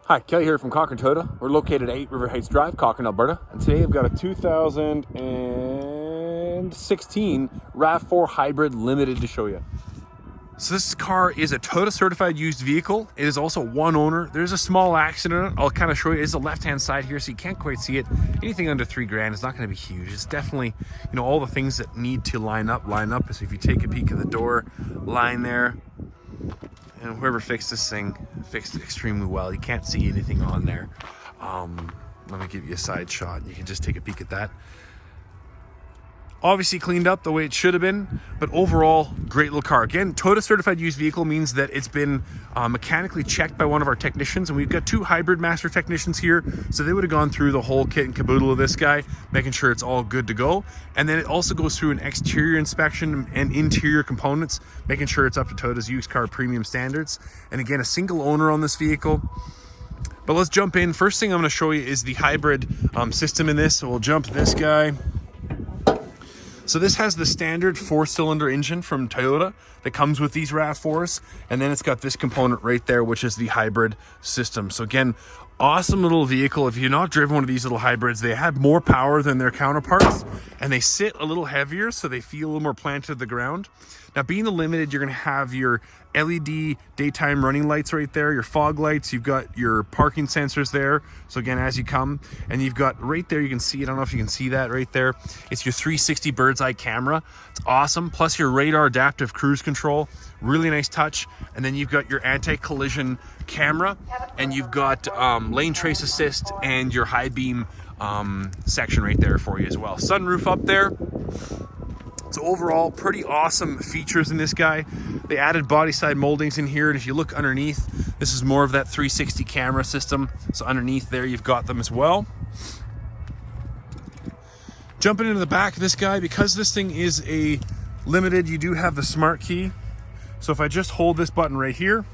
Hi, Kelly here from Cochrane Toyota. We're located at 8 River Heights Drive, Cochrane, Alberta. And today I've got a 2016 Rav4 Hybrid Limited to show you. So this car is a Toyota certified used vehicle. It is also one owner. There's a small accident. I'll kind of show you. It's the left-hand side here, so you can't quite see it. Anything under $3,000 is not going to be huge. It's definitely, you know, all the things that need to line up. So if you take a peek at the door, line there. And whoever fixed this thing fixed it extremely well. You can't see anything on there. Let me give you a side shot. You can just take a peek at that. Obviously cleaned up the way it should have been, but overall, great little car. Again, Toyota certified used vehicle means that it's been mechanically checked by one of our technicians, and we've got 2 hybrid master technicians here, so they would have gone through the whole kit and caboodle of this guy, making sure it's all good to go. And then it also goes through an exterior inspection and interior components, making sure it's up to Toyota's used car premium standards. And again, a single owner on this vehicle. But let's jump in. First thing I'm going to show you is the hybrid system in this. So we'll jump this guy. So this has the standard 4-cylinder engine from Toyota that comes with these RAV4s, and then it's got this component right there, which is the hybrid system. So again, awesome little vehicle. If you've not driven one of these little hybrids, they have more power than their counterparts, and they sit a little heavier, so they feel a little more planted to the ground. Now, being the Limited, you're going to have your LED daytime running lights right there, your fog lights, you've got your parking sensors there. So again, as you come, and you've got right there, you can see, I don't know if you can see that right there. It's your 360 bird's eye camera. It's awesome. Plus your radar adaptive cruise control, really nice touch. And then you've got your anti-collision camera, and you've got lane trace assist and your high beam section right there for you as well. Sunroof up there. So overall, pretty awesome features in this guy. They added body side moldings in here, and if you look underneath, this is more of that 360 camera system. So underneath there, you've got them as well. Jumping into the back of this guy, because this thing is a Limited, you do have the smart key. So if I just hold this button right here,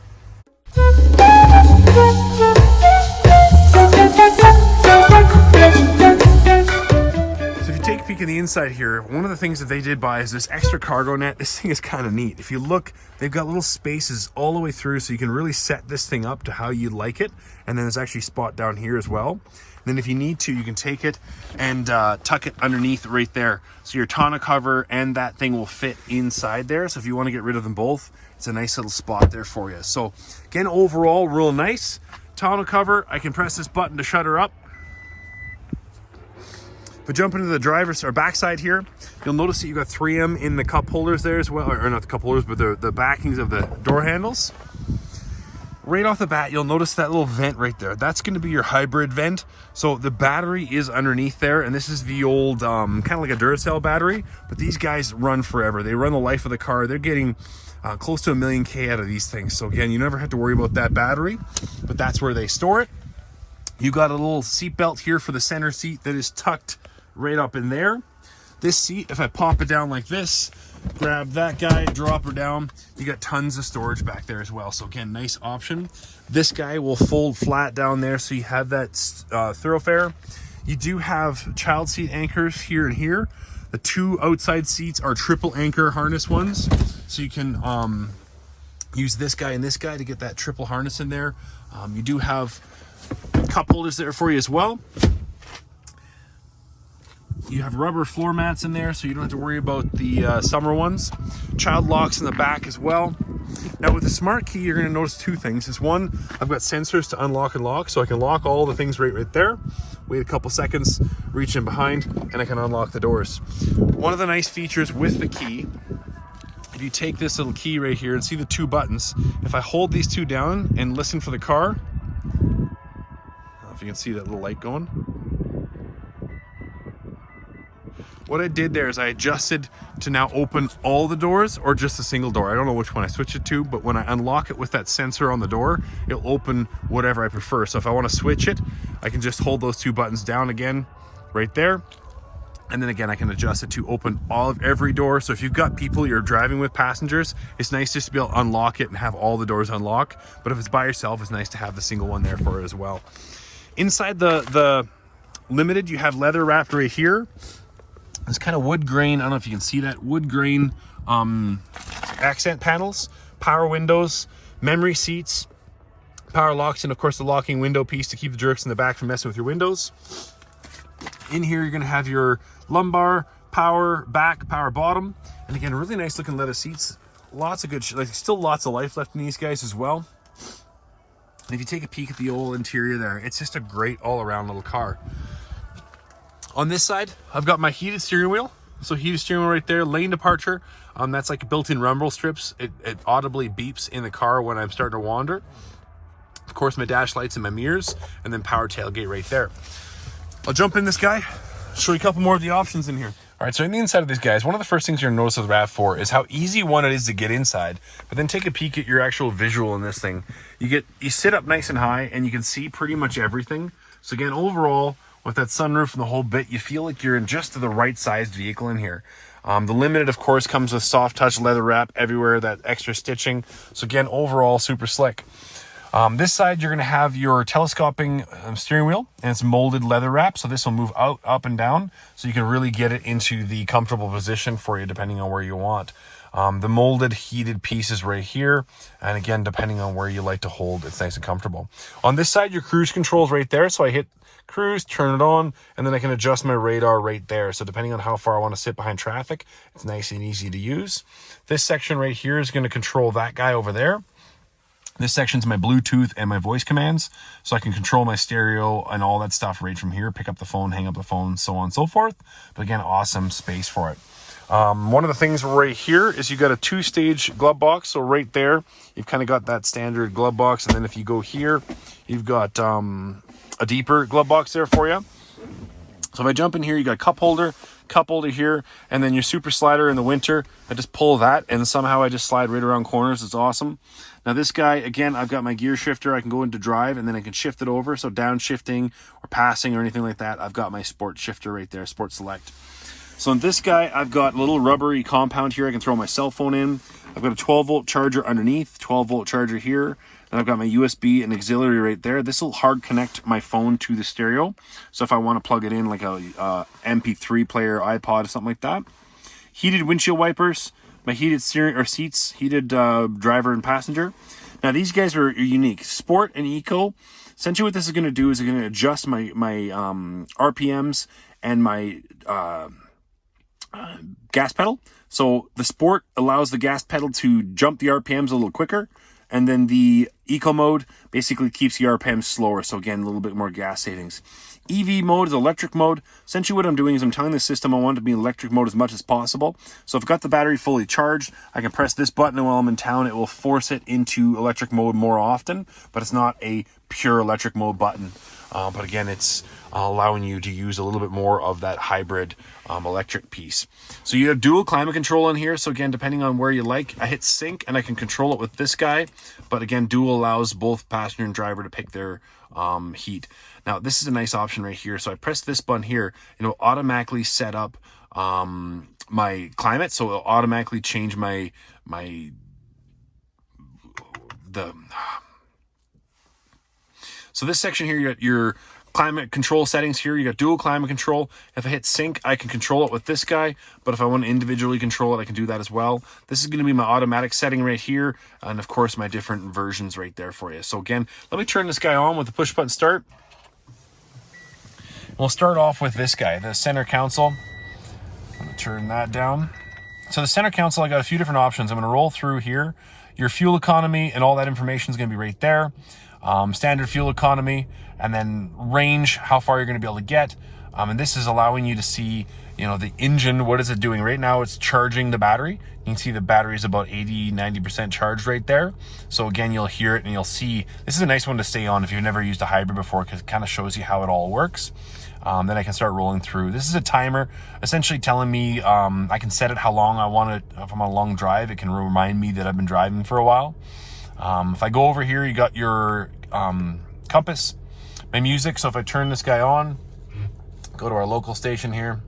take a peek in the inside here. One of the things that they did buy is this extra cargo net. This thing is kind of neat. If you look, they've got little spaces all the way through, so you can really set this thing up to how you like it. And then there's actually a spot down here as well. And then if you need to, you can take it and tuck it underneath right there. So your tonneau cover and that thing will fit inside there. So if you want to get rid of them both, it's a nice little spot there for you. So again, overall, real nice. Tonneau cover, I can press this button to shut her up. But jumping into the driver's or backside here, you'll notice that you've got 3M in the cup holders there as well, or not the cup holders, but the backings of the door handles. Right off the bat, you'll notice that little vent right there. That's going to be your hybrid vent. So the battery is underneath there, and this is the old, kind of like a Duracell battery, but these guys run forever. They run the life of the car. They're getting close to 1 million K out of these things. So again, you never have to worry about that battery, but that's where they store it. You got a little seat belt here for the center seat that is tucked right up in there. This seat, if I pop it down like this, grab that guy, drop her down, you got tons of storage back there as well. So again, nice option. This guy will fold flat down there, so you have that thoroughfare. You do have child seat anchors here and here. The 2 outside seats are triple anchor harness ones, so you can use this guy and this guy to get that triple harness in there. You do have cup holders there for you as well. You have rubber floor mats in there, so you don't have to worry about the summer ones. Child locks in the back as well. Now with the smart key, you're going to notice 2 things. Is one, I've got sensors to unlock and lock, so I can lock all the things right there. Wait a couple seconds, reach in behind, and I can unlock the doors. One of the nice features with the key, if you take this little key right here and see the 2 buttons, if I hold these 2 down and listen for the car, I don't know if you can see that little light going. What I did there is I adjusted to now open all the doors or just a single door. I don't know which one I switch it to, but when I unlock it with that sensor on the door, it'll open whatever I prefer. So if I want to switch it, I can just hold those 2 buttons down again right there. And then again, I can adjust it to open every door. So if you've got people you're driving with, passengers, it's nice just to be able to unlock it and have all the doors unlock. But if it's by yourself, it's nice to have the single one there for it as well. Inside the Limited, you have leather wrapped right here. It's kind of wood grain. I don't know if you can see that wood grain accent panels, power windows, memory seats, Power locks, and of course the locking window piece to keep the jerks in the back from messing with your windows. In here, you're gonna have your lumbar, power back, power bottom, and again, really nice looking leather seats. Lots of good, like still lots of life left in these guys as well. And if you take a peek at the old interior there, it's just a great all-around little car. On this side, I've got my heated steering wheel. So heated steering wheel right there, lane departure. That's like built-in rumble strips. It audibly beeps in the car when I'm starting to wander. Of course, my dash lights and my mirrors, and then power tailgate right there. I'll jump in this guy, show you a couple more of the options in here. All right, so in the inside of these guys, one of the first things you're gonna notice with Rav4 is how easy one it is to get inside, but then take a peek at your actual visual in this thing. You sit up nice and high and you can see pretty much everything. So again, overall, with that sunroof and the whole bit, you feel like you're in just the right sized vehicle in here. The Limited, of course, comes with soft touch leather wrap everywhere, that extra stitching. So again, overall, super slick. This side, you're going to have your telescoping steering wheel, and it's molded leather wrap. So this will move out, up, and down. So you can really get it into the comfortable position for you, depending on where you want. The molded heated pieces right here. And again, depending on where you like to hold, it's nice and comfortable. On this side, your cruise controls right there. So I hit cruise, turn it on, and then I can adjust my radar right there. So depending on how far I want to sit behind traffic, it's nice and easy to use. This section right here is going to control that guy over there. This section's my Bluetooth and my voice commands, so I can control my stereo and all that stuff right from here, pick up the phone, hang up the phone, so on and so forth. But again, awesome space for it. One of the things right here is you got a 2-stage glove box. So right there, you've kind of got that standard glove box. And then if you go here, you've got a deeper glove box there for you. So if I jump in here, you got a cup holder here, and then your super slider in the winter. I just pull that, and somehow I just slide right around corners. It's awesome. Now this guy, again, I've got my gear shifter. I can go into drive, and then I can shift it over. So downshifting or passing or anything like that, I've got my sport shifter right there, sport select. So in this guy, I've got a little rubbery compound here. I can throw my cell phone in. I've got a 12-volt charger underneath, 12-volt charger here. And I've got my USB and auxiliary right there. This will hard connect my phone to the stereo. So if I want to plug it in like a MP3 player, iPod, something like that. Heated windshield wipers, my heated steering or seats, heated driver and passenger. Now these guys are unique. Sport and Eco. Essentially what this is going to do is it's going to adjust my RPMs and my gas pedal. So the Sport allows the gas pedal to jump the RPMs a little quicker. And then the Eco mode basically keeps the RPMs slower. So again, a little bit more gas savings. EV mode is electric mode. Essentially what I'm doing is I'm telling the system I want it to be in electric mode as much as possible. So if I've got the battery fully charged, I can press this button, and while I'm in town, it will force it into electric mode more often, but it's not a pure electric mode button. But again, it's allowing you to use a little bit more of that hybrid electric piece. So you have dual climate control in here. So again, depending on where you like, I hit sync and I can control it with this guy. But again, dual allows both passenger and driver to pick their heat. Now, this is a nice option right here. So I press this button here, and it'll automatically set up my climate. So it'll automatically change So this section here, you got your climate control settings here. You got dual climate control. If I hit sync, I can control it with this guy. But if I want to individually control it, I can do that as well. This is going to be my automatic setting right here. And of course, my different versions right there for you. So again, let me turn this guy on with the push button start. We'll start off with this guy, the center console. I'm going to turn that down. So the center console, I got a few different options. I'm going to roll through here. Your fuel economy and all that information is going to be right there. Standard fuel economy, and then range, how far you're going to be able to get. And this is allowing you to see, the engine, what is it doing? Right now it's charging the battery. You can see the battery is about 80-90% charged right there. So again, you'll hear it and you'll see, this is a nice one to stay on if you've never used a hybrid before, because it kind of shows you how it all works. Then I can start rolling through. This is a timer, essentially telling me I can set it how long I want it. If I'm on a long drive, it can remind me that I've been driving for a while. If I go over here, you got your compass, my music. So if I turn this guy on, go to our local station here,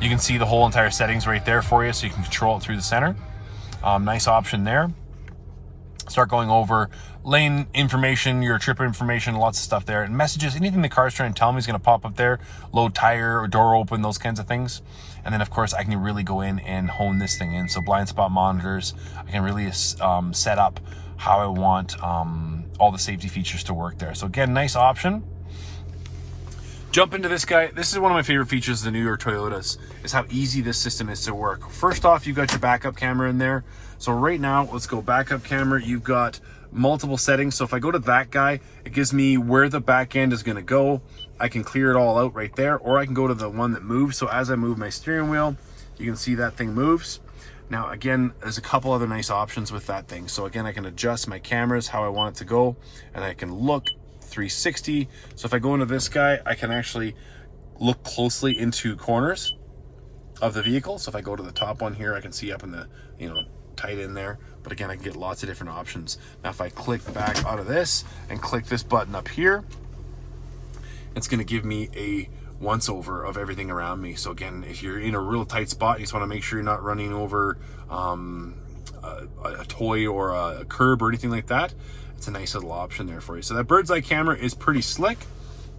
you can see the whole entire settings right there for you, so you can control it through the center. Nice option there. Start going over lane information, your trip information, lots of stuff there. And messages, anything the car's trying to tell me is going to pop up there. Low tire or door open, those kinds of things. And then, of course, I can really go in and hone this thing in. So blind spot monitors, I can really set up how I want all the safety features to work there. So again, nice option. Jump into this guy. This is one of my favorite features of the newer Toyotas, is how easy this system is to work. First off, you've got your backup camera in there. So right now, let's go backup camera. You've got multiple settings. So if I go to that guy, it gives me where the back end is going to go. I can clear it all out right there, or I can go to the one that moves. So as I move my steering wheel, you can see that thing moves. Now, again, there's a couple other nice options with that thing. So again, I can adjust my cameras how I want it to go, and I can look 360. So if I go into this guy, I can actually look closely into corners of the vehicle. So if I go to the top one here, I can see up in the, tight in there. But again, I can get lots of different options. Now, if I click back out of this and click this button up here, it's going to give me a once over of everything around me. So again, if you're in a real tight spot, you just want to make sure you're not running over a toy or a curb or anything like that. It's a nice little option there for you. So that bird's eye camera is pretty slick.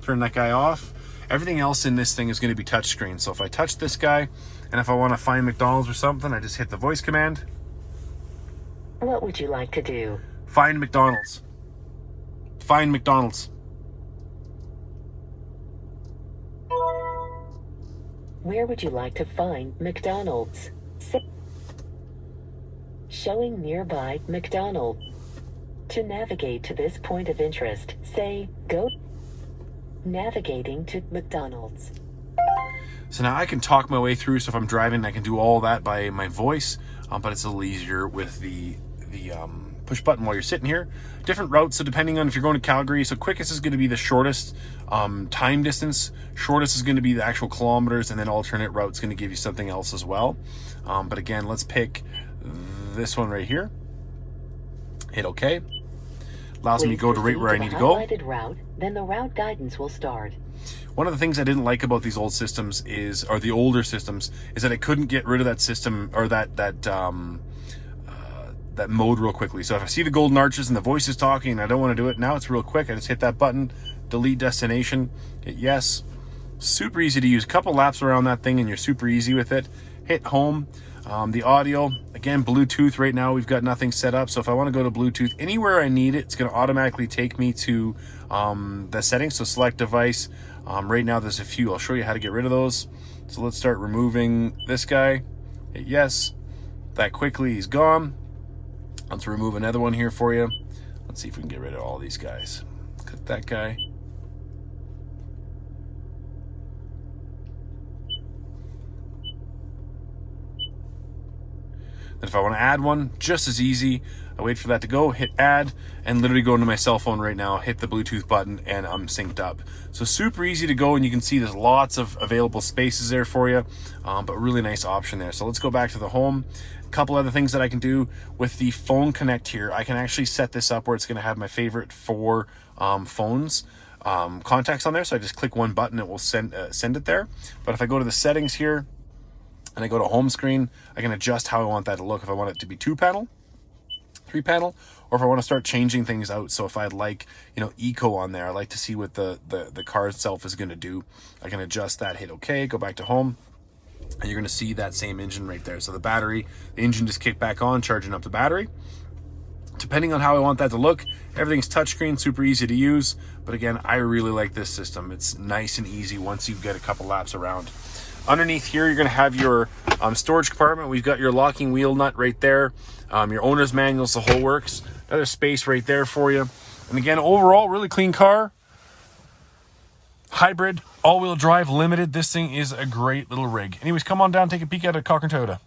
Turn that guy off. Everything else in this thing is going to be touchscreen. So if I touch this guy, and if I want to find McDonald's or something, I just hit the voice command. What would you like to do? Find McDonald's. Find McDonald's. Where would you like to find McDonald's? Showing nearby McDonald's. To navigate to this point of interest, say, go. Navigating to McDonald's. So now I can talk my way through. So if I'm driving, I can do all that by my voice, but it's a little easier with the push button while you're sitting here. Different routes, so depending on if you're going to Calgary, so quickest is going to be the shortest time distance. Shortest is going to be the actual kilometers, and then alternate route's going to give you something else as well. But again, let's pick this one right here. Hit OK. Allows me to go to right where I need to go. Route, then the route guidance will start. One of the things I didn't like about these old systems or the older systems, is that I couldn't get rid of that system or that mode real quickly. So if I see the golden arches and the voice is talking and I don't want to do it, now it's real quick. I just hit that button, delete destination, hit yes. Super easy to use. A couple laps around that thing and you're super easy with it. Hit home. The audio, again, Bluetooth. Right now we've got nothing set up, so if I want to go to Bluetooth anywhere I need it, it's going to automatically take me to the settings. So select device. Right now there's a few. I'll show you how to get rid of those. So let's start removing this guy. Hit yes. That quickly, he's gone. Let's remove another one here for you. Let's see if we can get rid of all these guys. Click that guy. Then if I want to add one, just as easy. I wait for that to go, hit add, and literally go into my cell phone right now, hit the Bluetooth button, and I'm synced up. So super easy to go, and you can see there's lots of available spaces there for you, but really nice option there. So let's go back to the home. A couple other things that I can do with the phone connect here. I can actually set this up where it's going to have my favorite 4 phones contacts on there. So I just click one button, it will send it there. But if I go to the settings here, and I go to home screen, I can adjust how I want that to look. If I want it to be 2-panel, 3-panel, or if I want to start changing things out. So if I'd like, eco on there, I like to see what the car itself is going to do. I can adjust that, hit OK, go back to home, and you're going to see that same engine right there. So the engine just kicked back on, charging up the battery. Depending on how I want that to look, everything's touchscreen, super easy to use. But again, I really like this system. It's nice and easy once you get a couple laps around. Underneath here, you're going to have your storage compartment. We've got your locking wheel nut right there, your owner's manuals, the whole works. Another space right there for you. And again, overall, really clean car. Hybrid, all-wheel drive, limited. This thing is a great little rig. Anyways, come on down, take a peek at a Cochrane Toyota.